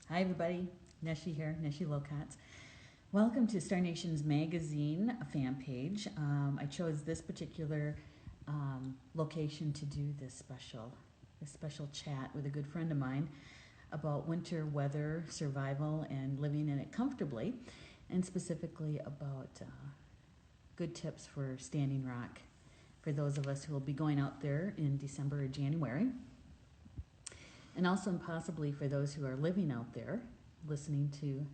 Hi everybody, Neshi here, Neshi Locats. Welcome to Star Nations Magazine fan page. I chose this particular location to do this special chat with a good friend of mine about winter weather, survival, and living in it comfortably, and specifically about good tips for Standing Rock for those of us who will be going out there in December or January. And also possibly for those who are living out there, listening to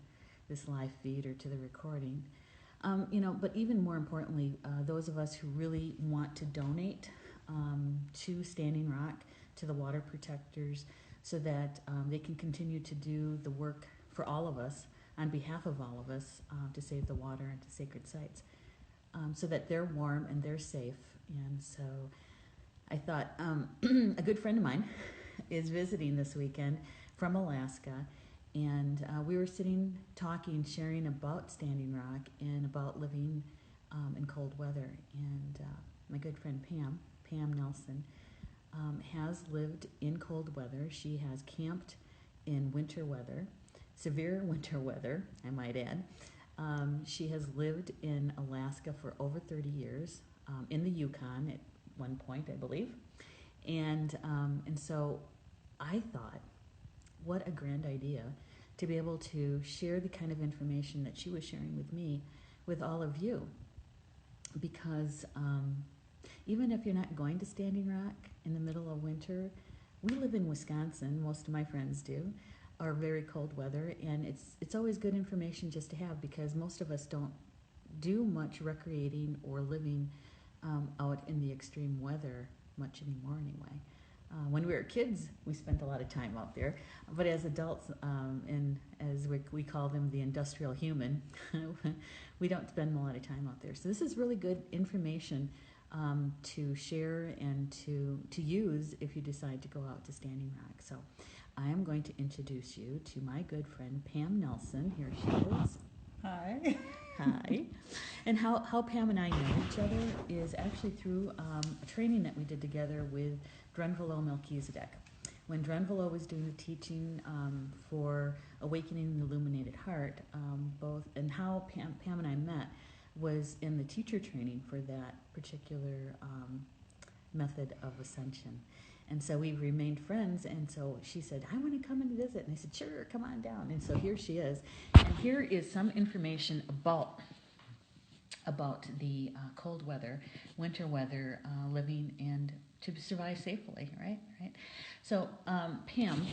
this live feed or to the recording. But even more importantly, those of us who really want to donate to Standing Rock, to the water protectors, so that they can continue to do the work for all of us, on behalf of all of us, to save the water and to sacred sites, so that they're warm and they're safe. And so I thought a good friend of mine is visiting this weekend from Alaska, and we were sitting, talking, sharing about Standing Rock and about living in cold weather. And my good friend Pam Nelson, has lived in cold weather. She has camped in winter weather, severe winter weather, I might add. She has lived in Alaska for over 30 years, in the Yukon at one point, I believe. And so I thought, what a grand idea to be able to share the kind of information that she was sharing with me with all of you. Because even if you're not going to Standing Rock in the middle of winter, we live in Wisconsin, most of my friends do, are very cold weather, and it's always good information just to have, because most of us don't do much recreating or living out in the extreme weather much anymore anyway. When we were kids, we spent a lot of time out there, but as adults, and as we call them, the industrial human, we don't spend a lot of time out there. So this is really good information to share and to use if you decide to go out to Standing Rock. So I am going to introduce you to my good friend Pam Nelson. Here she is. Hi. Hi. And how Pam and I know each other is actually through a training that we did together with Drenvelo Melchizedek. When Drenvelo was doing the teaching for Awakening the Illuminated Heart, and how Pam and I met was in the teacher training for that particular method of ascension. And so we've remained friends, and so she said, I want to come and visit. And I said, sure, come on down. And so here she is. And here is some information about the cold weather, winter weather, living and to survive safely, right? So, Pam,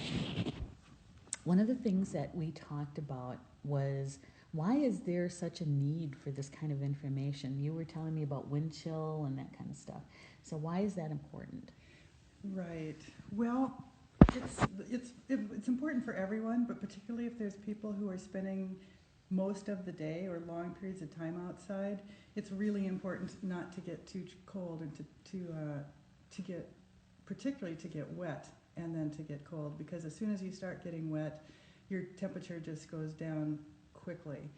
one of the things that we talked about was, why is there such a need for this kind of information? You were telling me about wind chill and that kind of stuff. So why is that important? Right. Well, it's important for everyone, but particularly if there's people who are spending most of the day or long periods of time outside, it's really important not to get too cold and to get, particularly to get wet and then to get cold, because as soon as you start getting wet, your temperature just goes down quickly.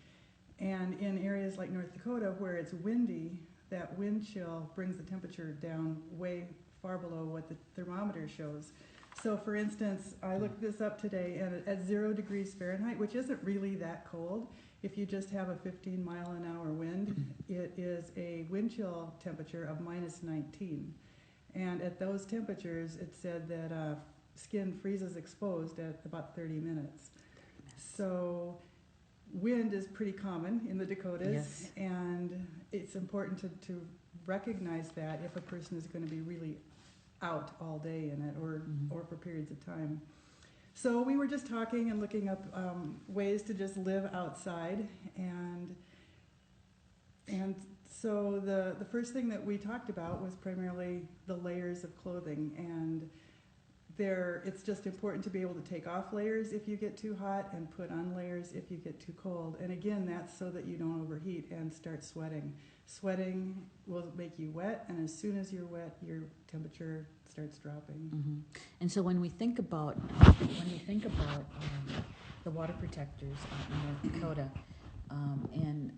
And in areas like North Dakota where it's windy, that wind chill brings the temperature down way far below what the thermometer shows. So for instance, I looked this up today, and at 0 degrees Fahrenheit, which isn't really that cold, if you just have a 15-mile-an-hour wind, it is a wind chill temperature of -19. And at those temperatures, it said that skin freezes exposed at about 30 minutes. So wind is pretty common in the Dakotas, Yes. and it's important to recognize that if a person is going to be really out all day in it, or for periods of time. So we were just talking and looking up ways to just live outside, and so the first thing that we talked about was primarily the layers of clothing, and it's just important to be able to take off layers if you get too hot and put on layers if you get too cold. And again, that's so that you don't overheat and start sweating. Sweating will make you wet, and as soon as you're wet, your temperature starts dropping. Mm-hmm. And so when we think about the water protectors in North Dakota, and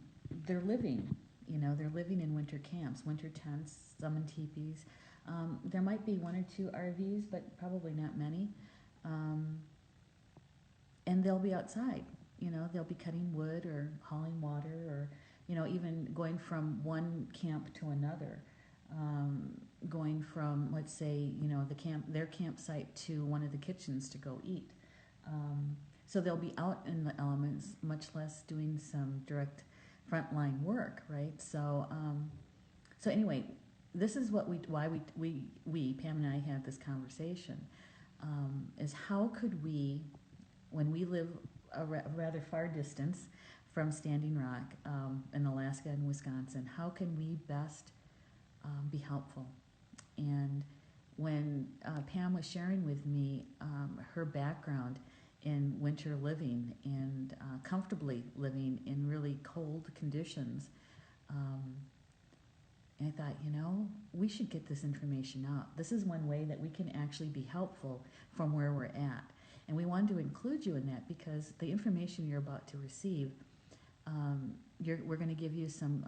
they're living in winter camps, winter tents, some in teepees. There might be 1 or 2 RVs, but probably not many. and they'll be outside. They'll be cutting wood or hauling water, or even going from one camp to another, going from, let's say, their campsite to one of the kitchens to go eat. So they'll be out in the elements, much less doing some direct frontline work, right? So anyway, this is why we Pam and I had this conversation, is how could we, when we live a rather far distance from Standing Rock, in Alaska and Wisconsin, how can we best be helpful? And when Pam was sharing with me her background in winter living and comfortably living in really cold conditions, and I thought, we should get this information out. This is one way that we can actually be helpful from where we're at. And we wanted to include you in that because the information you're about to receive, we're going to give you some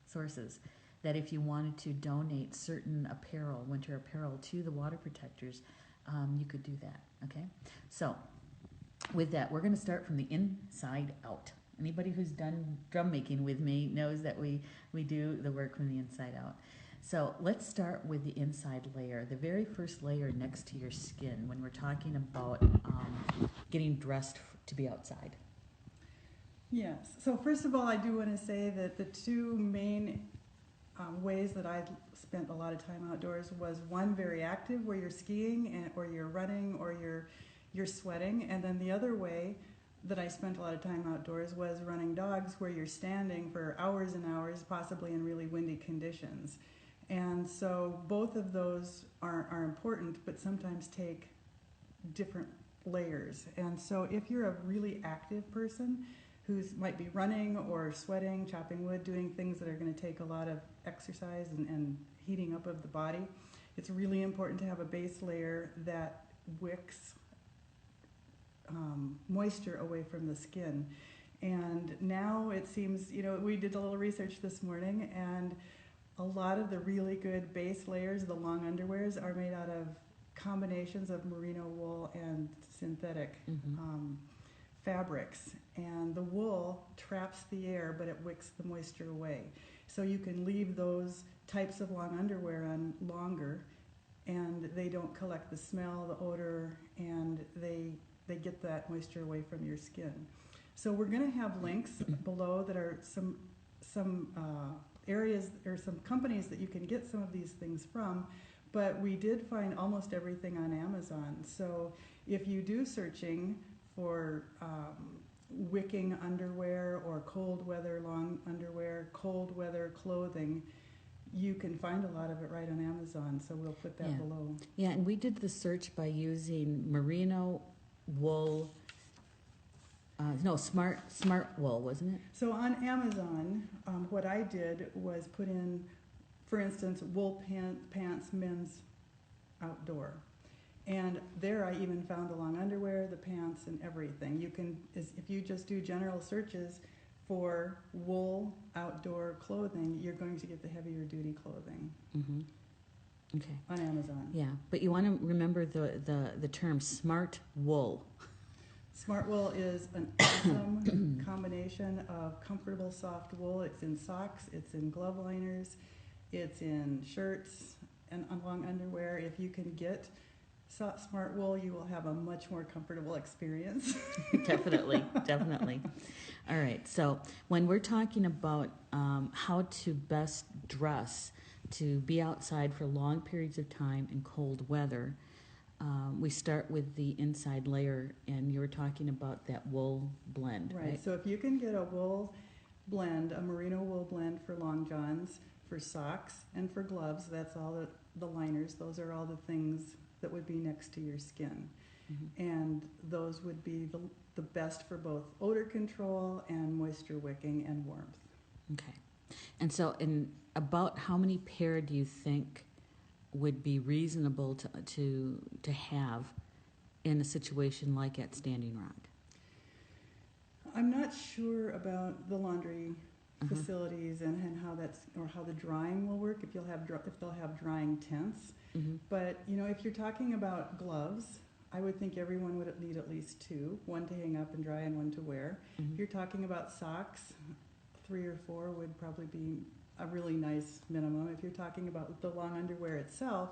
sources, that if you wanted to donate certain apparel, winter apparel, to the water protectors, you could do that, okay? So with that, we're going to start from the inside out. Anybody who's done drum making with me knows that we do the work from the inside out. So let's start with the inside layer, the very first layer next to your skin when we're talking about getting dressed to be outside. Yes. So first of all, I do want to say that the two main ways that I spent a lot of time outdoors was one, very active, where you're skiing or you're running or you're sweating, and then the other way that I spent a lot of time outdoors was running dogs, where you're standing for hours and hours, possibly in really windy conditions. And so both of those are important, but sometimes take different layers. And so if you're a really active person who might be running or sweating, chopping wood, doing things that are going to take a lot of exercise and heating up of the body, it's really important to have a base layer that wicks moisture away from the skin. And now it seems, we did a little research this morning, and a lot of the really good base layers, the long underwears, are made out of combinations of merino wool and synthetic fabrics. And the wool traps the air, but it wicks the moisture away. So you can leave those types of long underwear on longer, and they don't collect the smell, the odor, and they get that moisture away from your skin. So we're going to have links below that are some areas or some companies that you can get some of these things from, but we did find almost everything on Amazon. So if you do searching for wicking underwear or cold weather long underwear, cold weather clothing, you can find a lot of it right on Amazon, so we'll put that below. Yeah, and we did the search by using merino wool, smart wool, wasn't it? So on Amazon, what I did was put in, for instance, wool pants men's outdoor. And there I even found the long underwear, the pants, and everything. You can, if you just do general searches for wool outdoor clothing, you're going to get the heavier duty clothing. Okay. On Amazon. Yeah, but you want to remember the term smart wool. Smart wool is an awesome combination of comfortable soft wool. It's in socks, it's in glove liners, it's in shirts and long underwear. If you can get smart wool, you will have a much more comfortable experience. Definitely. All right, so when we're talking about how to best dress to be outside for long periods of time in cold weather, we start with the inside layer, and you were talking about that wool blend, right? So if you can get a wool blend, a merino wool blend for long johns, for socks, and for gloves, that's all the liners, those are all the things that would be next to your skin. And those would be the best for both odor control and moisture wicking and warmth. Okay. And so in about how many pair do you think would be reasonable to have in a situation like at Standing Rock? I'm not sure about the laundry facilities and how that's, or how the drying will work, if they'll have drying tents. But if you're talking about gloves, I would think everyone would need at least two, one to hang up and dry and one to wear. Mhm. If you're talking about socks, 3 or 4 would probably be a really nice minimum. If you're talking about the long underwear itself,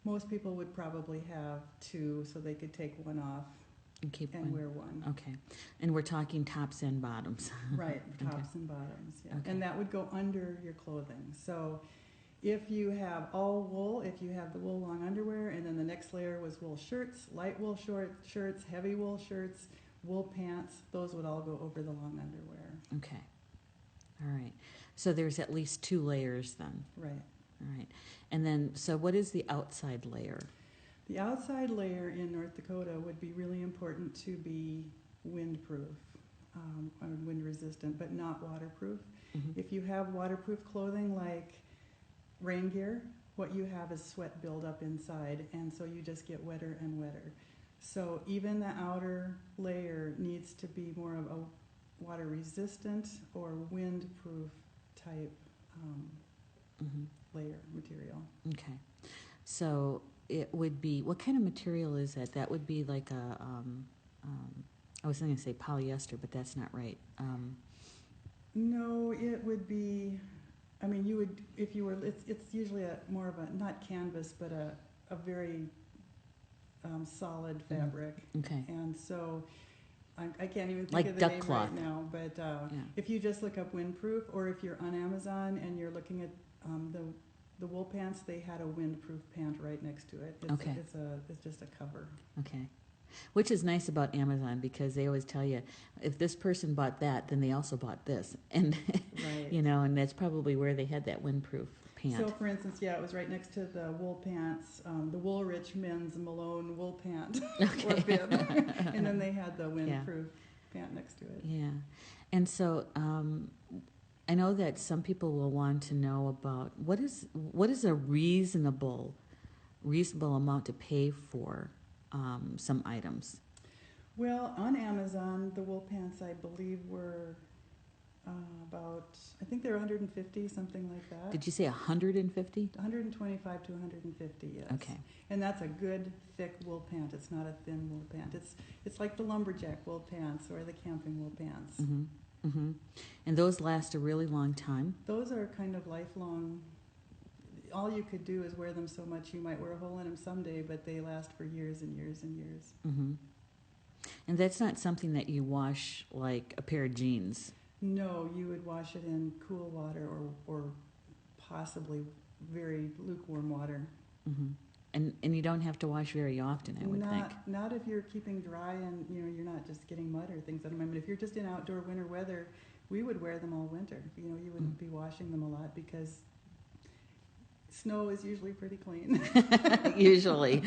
most people would probably have 2, so they could take one off And keep and one. wear one. Okay. And we're talking tops and bottoms. Right, Okay. tops and bottoms, yeah. Okay. And that would go under your clothing. So if you have all wool, if you have the wool long underwear, and then the next layer was wool shirts, light wool shirts, heavy wool shirts, wool pants, those would all go over the long underwear. Okay. All right. So there's at least 2 layers then. Right. All right. And then, so what is the outside layer? The outside layer in North Dakota would be really important to be windproof, or wind resistant, but not waterproof. Mhm. If you have waterproof clothing like rain gear, what you have is sweat buildup inside, and so you just get wetter and wetter. So even the outer layer needs to be more of a water resistant or windproof type Mhm. layer material. Okay. So it would be, what kind of material is that? That would be like a, I was going to say polyester, but that's not right. No, it would be, I mean, you would, if you were, it's usually a more of a, not canvas, but a very solid fabric. Okay. And so I can't even think Like of the duck name cloth. right now, but Yeah. if you just look up windproof, or if you're on Amazon and you're looking at the wool pants, they had a windproof pant right next to it. Okay. It's just a cover. Okay. Which is nice about Amazon, because they always tell you, if this person bought that, then they also bought this. And, Right. you know, and that's probably where they had that windproof pant. So, for instance, yeah, it was right next to the wool pants, the Woolrich men's Malone wool pant or Okay. bib, and then they had the windproof pant next to it. Yeah. And so I know that some people will want to know about what is a reasonable amount to pay for some items. Well, on Amazon, the wool pants, I believe, were about, I think they're 150, something like that. Did you say 150? 125 to 150, yes. Okay. And that's a good thick wool pant. It's not a thin wool pant. It's like the lumberjack wool pants or the camping wool pants. Mm-hmm. Mm-hmm. And those last a really long time? Those are kind of lifelong. All you could do is wear them so much you might wear a hole in them someday, but they last for years and years and years. Mm-hmm. And that's not something that you wash like a pair of jeans? No, you would wash it in cool water or possibly very lukewarm water. Mm-hmm. And you don't have to wash very often, I would think. Not if you're keeping dry and you're not just getting mud or things on them. I mean, if you're just in outdoor winter weather, we would wear them all winter. You wouldn't be washing them a lot because snow is usually pretty clean. Usually.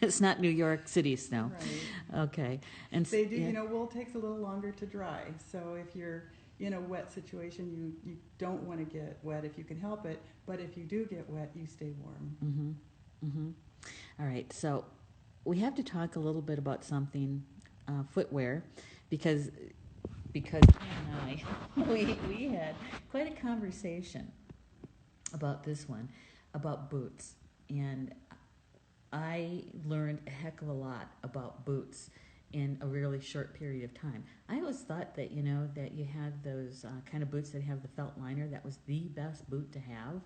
It's not New York City snow. Right. Okay. And They do, yeah. wool takes a little longer to dry. So if you're in a wet situation, you don't want to get wet if you can help it. But if you do get wet, you stay warm. Mm-hmm. Mm-hmm. All right. So we have to talk a little bit about something, footwear, because Pam and I, we had quite a conversation about this one, about boots. And I learned a heck of a lot about boots in a really short period of time. I always thought that, that you had those kind of boots that have the felt liner. That was the best boot to have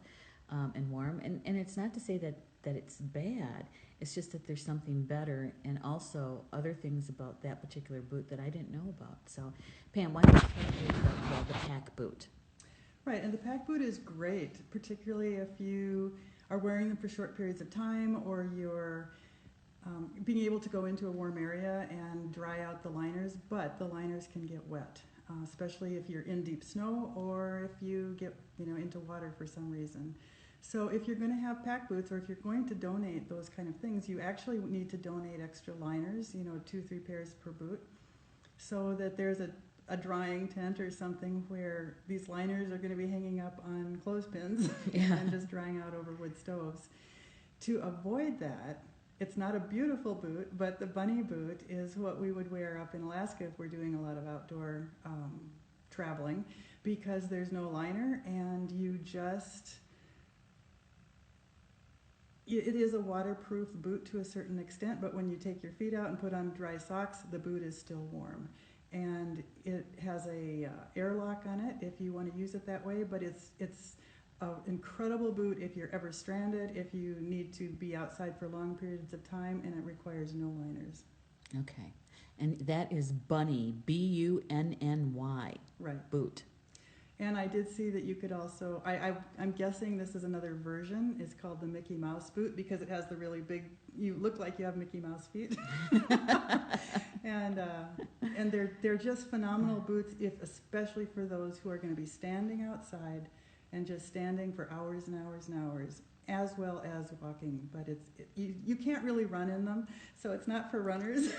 and warm. And it's not to say that it's bad. It's just that there's something better, and also other things about that particular boot that I didn't know about. So, Pam, why don't you tell me about the pack boot? Right, and the pack boot is great, particularly if you are wearing them for short periods of time, or you're being able to go into a warm area and dry out the liners, but the liners can get wet, especially if you're in deep snow or if you get into water for some reason. So if you're going to have pack boots, or if you're going to donate those kind of things, you actually need to donate extra liners, 2-3 pairs per boot, so that there's a drying tent or something where these liners are going to be hanging up on clothespins and just drying out over wood stoves. To avoid that, it's not a beautiful boot, but the bunny boot is what we would wear up in Alaska if we're doing a lot of outdoor traveling, because there's no liner and you just It is a waterproof boot to a certain extent, but when you take your feet out and put on dry socks, the boot is still warm. And it has a airlock on it if you want to use it that way, but it's an incredible boot if you're ever stranded, if you need to be outside for long periods of time, and it requires no liners. Okay. And that is Bunny, Bunny, Right. boot. And I did see that you could also, I'm guessing this is another version. It's called the Mickey Mouse boot because it has the really big, you look like you have Mickey Mouse feet. and they're just phenomenal boots, especially for those who are going to be standing outside and just standing for hours and hours and hours, as well as walking. But you can't really run in them, so it's not for runners.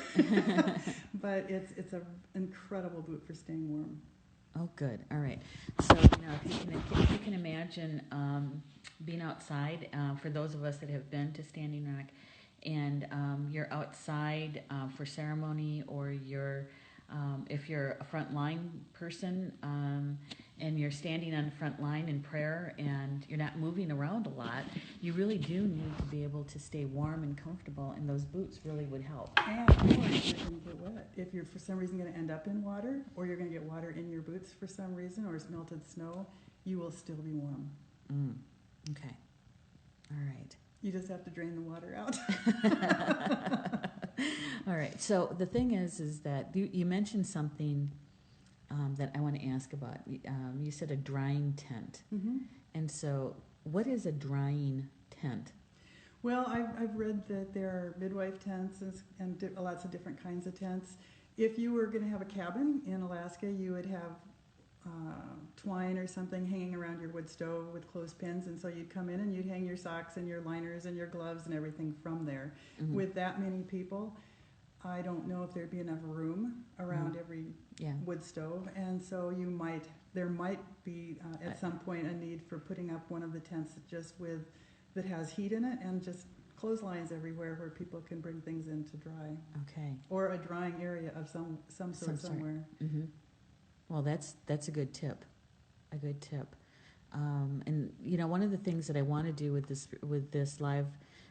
But it's an incredible boot for staying warm. Oh, good. All right. So, if you can imagine being outside, for those of us that have been to Standing Rock, and you're outside for ceremony, or if you're a front line person, and you're standing on the front line in prayer, and you're not moving around a lot, you really do need to be able to stay warm and comfortable, and those boots really would help. And of course, you're going to get wet. If you're for some reason going to end up in water, or you're going to get water in your boots for some reason, or it's melted snow, you will still be warm. Okay. All right. You just have to drain the water out. All right. So the thing is that you mentioned something that I want to ask about. You said a drying tent. Mm-hmm. And so what is a drying tent? Well, I've read that there are midwife tents and lots of different kinds of tents. If you were going to have a cabin in Alaska, you would have twine or something hanging around your wood stove with clothespins, and so you'd come in and you'd hang your socks and your liners and your gloves and everything from there. Mm-hmm. With that many people, I don't know if there'd be enough room around every wood stove, and so there might be at some point a need for putting up one of the tents that has heat in it, and just clotheslines everywhere where people can bring things in to dry. Okay. Or a drying area of some sort somewhere. Mm-hmm. Well, that's a good tip. A good tip. And one of the things that I want to do with this live,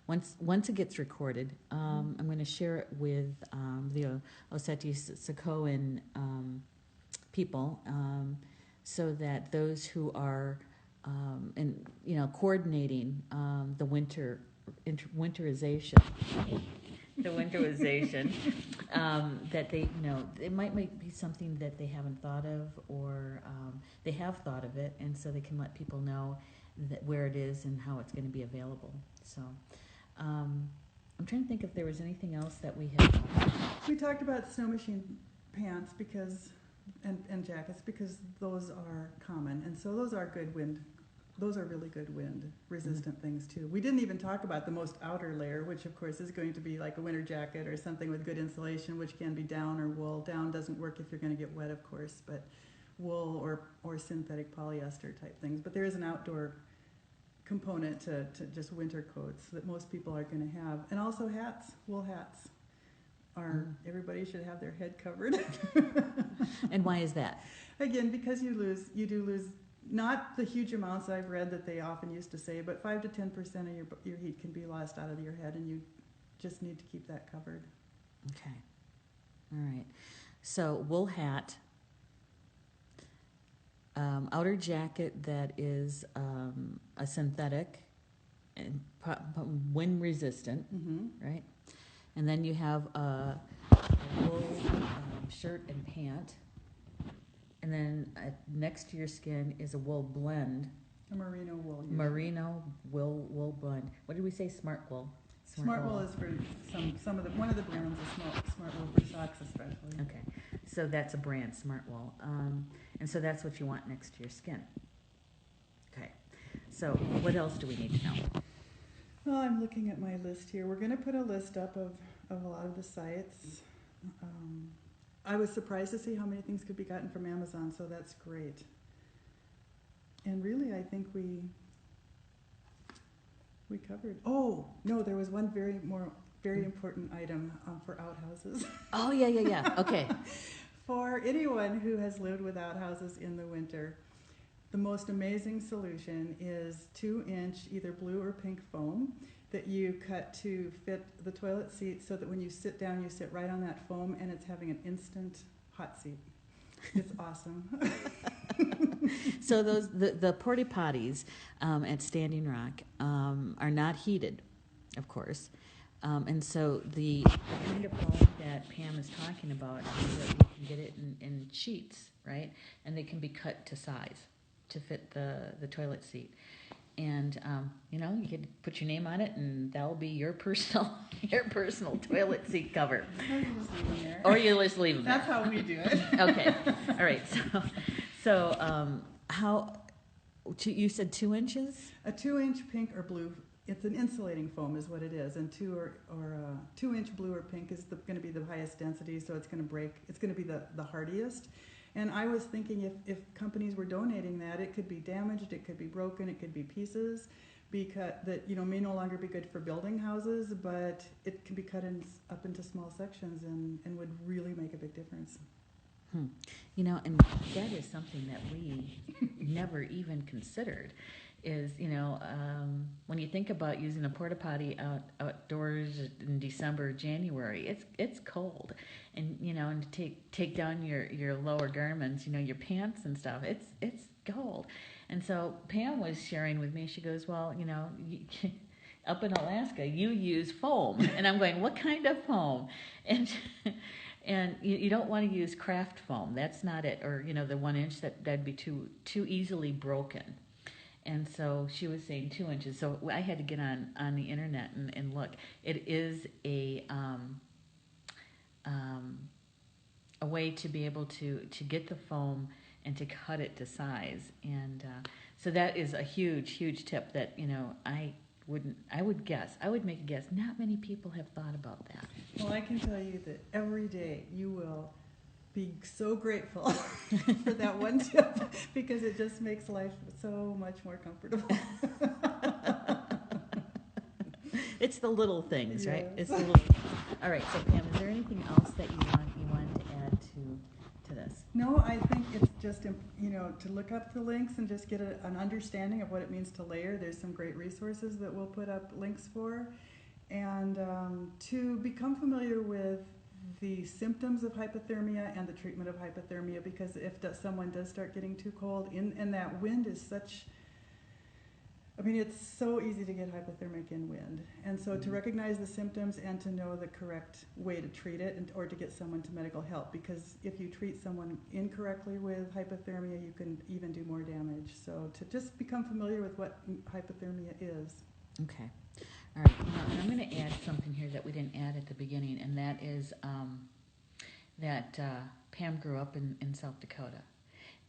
once it gets recorded, I'm going to share it with the OcetiSakowin people, so that those who are coordinating the winterization. The winterization, that it might be something that they haven't thought of, or they have thought of it, and so they can let people know where it is and how it's going to be available. So I'm trying to think if there was anything else that we had. We talked about snow machine pants and jackets, because those are common, and so those are good wind. Those are really good wind resistant things too. We didn't even talk about the most outer layer, which of course is going to be like a winter jacket or something with good insulation, which can be down or wool. Down doesn't work if you're going to get wet, of course, but wool or synthetic polyester type things. But there is an outdoor component to just winter coats that most people are going to have. And also hats, wool hats. Everybody should have their head covered. And why is that? Again, because you do lose not the huge amounts I've read that they often used to say, but 5 to 10% of your heat can be lost out of your head, and you just need to keep that covered. Okay. All right. So wool hat, outer jacket that is a synthetic and wind resistant, right? And then you have a wool shirt and pant. And then next to your skin is a wool blend. A merino wool. Usually. Merino wool blend. What did we say? Smart wool. Smart wool is for one of the brands is smart wool for socks especially. Okay, so that's a brand, Smart Wool, and so that's what you want next to your skin. Okay, so what else do we need to know? Well, I'm looking at my list here. We're going to put a list up of a lot of the sites. I was surprised to see how many things could be gotten from Amazon, so that's great. And really, I think we covered. Oh, no, there was one very important item for outhouses. Oh, yeah. Okay. For anyone who has lived with outhouses in the winter, the most amazing solution is 2-inch either blue or pink foam that you cut to fit the toilet seat so that when you sit down, you sit right on that foam, and it's having an instant hot seat. It's awesome. So the porta potties at Standing Rock are not heated, of course. And so the kind of foam that Pam is talking about is that you can get it in sheets, right? And they can be cut to size to fit the toilet seat. And you know, you could put your name on it, and that'll be your personal toilet seat cover. Or you just leave them there. Or you just leave them there. That's how we do it. Okay. All right. So you said 2 inches? A 2-inch pink or blue. It's an insulating foam, is what it is, and 2-inch blue or pink is going to be the highest density, so it's going to break. It's going to be the hardiest. And I was thinking if companies were donating that, it could be damaged, it could be broken, it could be pieces, because that may no longer be good for building houses, but it can be cut up into small sections and would really make a big difference. You know, and that is something that we never even considered. Is when you think about using a porta potty outdoors in December, January, it's cold, and and to take down your lower garments, your pants and stuff, it's cold. And so Pam was sharing with me. She goes, well, up in Alaska, you use foam, and I'm going, what kind of foam? And you don't want to use craft foam. That's not it, or the 1 inch that'd be too easily broken. And so she was saying 2 inches. So I had to get on the internet and look. It is a way to be able to get the foam and to cut it to size. And so that is a huge tip that I would make a guess. Not many people have thought about that. Well, I can tell you that every day you will be so grateful for that one tip, because it just makes life so much more comfortable. It's the little things, yes. Right? It's the little. All right. So Pam, is there anything else that you wanted to add to this? No, I think it's just to look up the links and just get an understanding of what it means to layer. There's some great resources that we'll put up links for, and to become familiar with the symptoms of hypothermia and the treatment of hypothermia, because if someone does start getting too cold, and that wind is it's so easy to get hypothermic in wind. And so to recognize the symptoms and to know the correct way to treat it, or to get someone to medical help, because if you treat someone incorrectly with hypothermia, you can even do more damage. So to just become familiar with what hypothermia is. Okay. All right, and I'm going to add something here that we didn't add at the beginning, and that is that Pam grew up in South Dakota.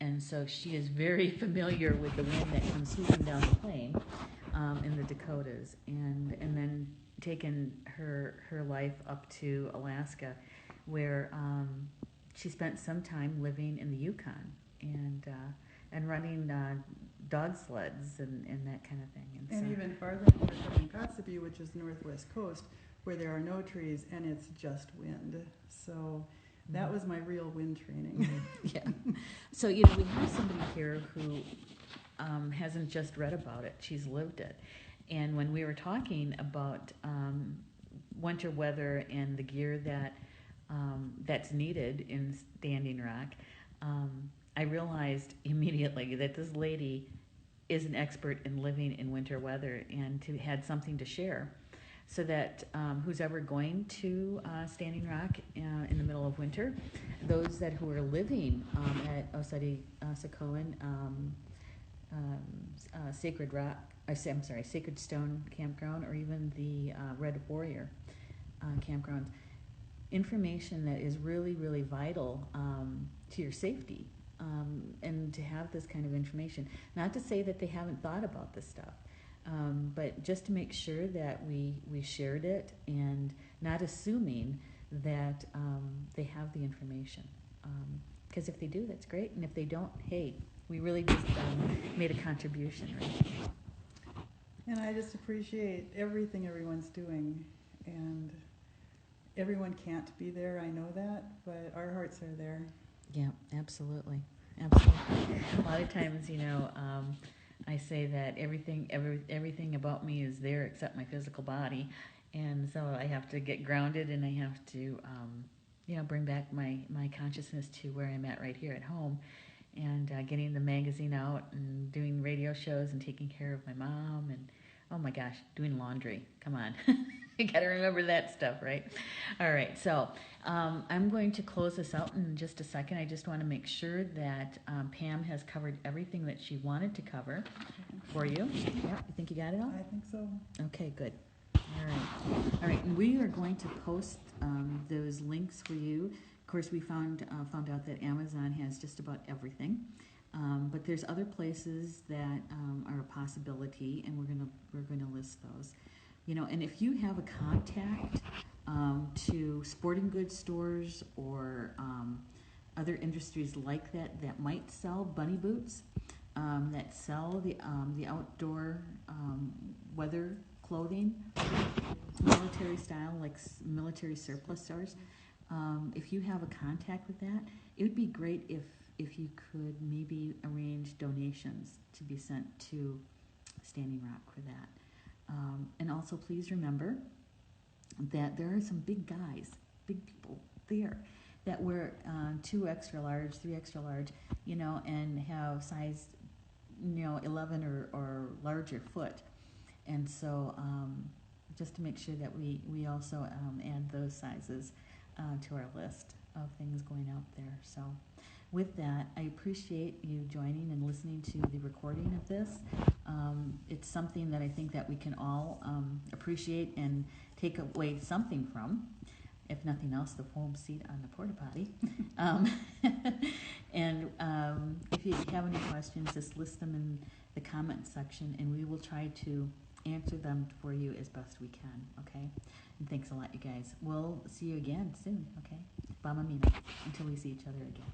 And so she is very familiar with the wind that comes sweeping down the plain in the Dakotas, and then taken her life up to Alaska, where she spent some time living in the Yukon and running dog sleds and that kind of thing. And so, even farther north in Kotzebue, which is the northwest coast, where there are no trees and it's just wind. So that was my real wind training. Yeah. So, we have somebody here who hasn't just read about it, she's lived it. And when we were talking about winter weather and the gear that's needed in Standing Rock, I realized immediately that this lady is an expert in living in winter weather, and had something to share, so that who's ever going to Standing Rock in the middle of winter, those who are living at OcetiSakowin, Sacred Stone Campground, or even the Red Warrior campgrounds, information that is really, really vital to your safety. And to have this kind of information, not to say that they haven't thought about this stuff, but just to make sure that we shared it, and not assuming that they have the information. Because if they do, that's great, and if they don't, hey, we really just made a contribution, right? And I just appreciate everything everyone's doing, and everyone can't be there, I know that, but our hearts are there. Yeah, absolutely. A lot of times, I say that everything about me is there except my physical body, and so I have to get grounded, and I have to, bring back my consciousness to where I'm at right here at home, and getting the magazine out and doing radio shows and taking care of my mom and, oh my gosh, doing laundry. Come on. You got to remember that stuff, right? All right, so I'm going to close this out in just a second. I just want to make sure that Pam has covered everything that she wanted to cover for you. Yeah, you think you got it all? I think so. Okay, good. All right, and we are going to post those links for you. Of course, we found out that Amazon has just about everything, but there's other places that are a possibility, and we're gonna list those. And if you have a contact to sporting goods stores or other industries like that might sell bunny boots, that sell the outdoor weather clothing, military style, like military surplus stores. If you have a contact with that, it would be great if you could maybe arrange donations to be sent to Standing Rock for that. And also please remember that there are some big guys, big people there that wear 2 extra large, 3 extra large, and have size 11 or larger foot. And so just to make sure that we also add those sizes to our list of things going out there. So with that, I appreciate you joining and listening to the recording of this. It's something that I think that we can all appreciate and take away something from, if nothing else, the foam seat on the porta potty. And if you have any questions, just list them in the comment section, and we will try to answer them for you as best we can, okay? And thanks a lot, you guys. We'll see you again soon, okay? Bama Mina, until we see each other again.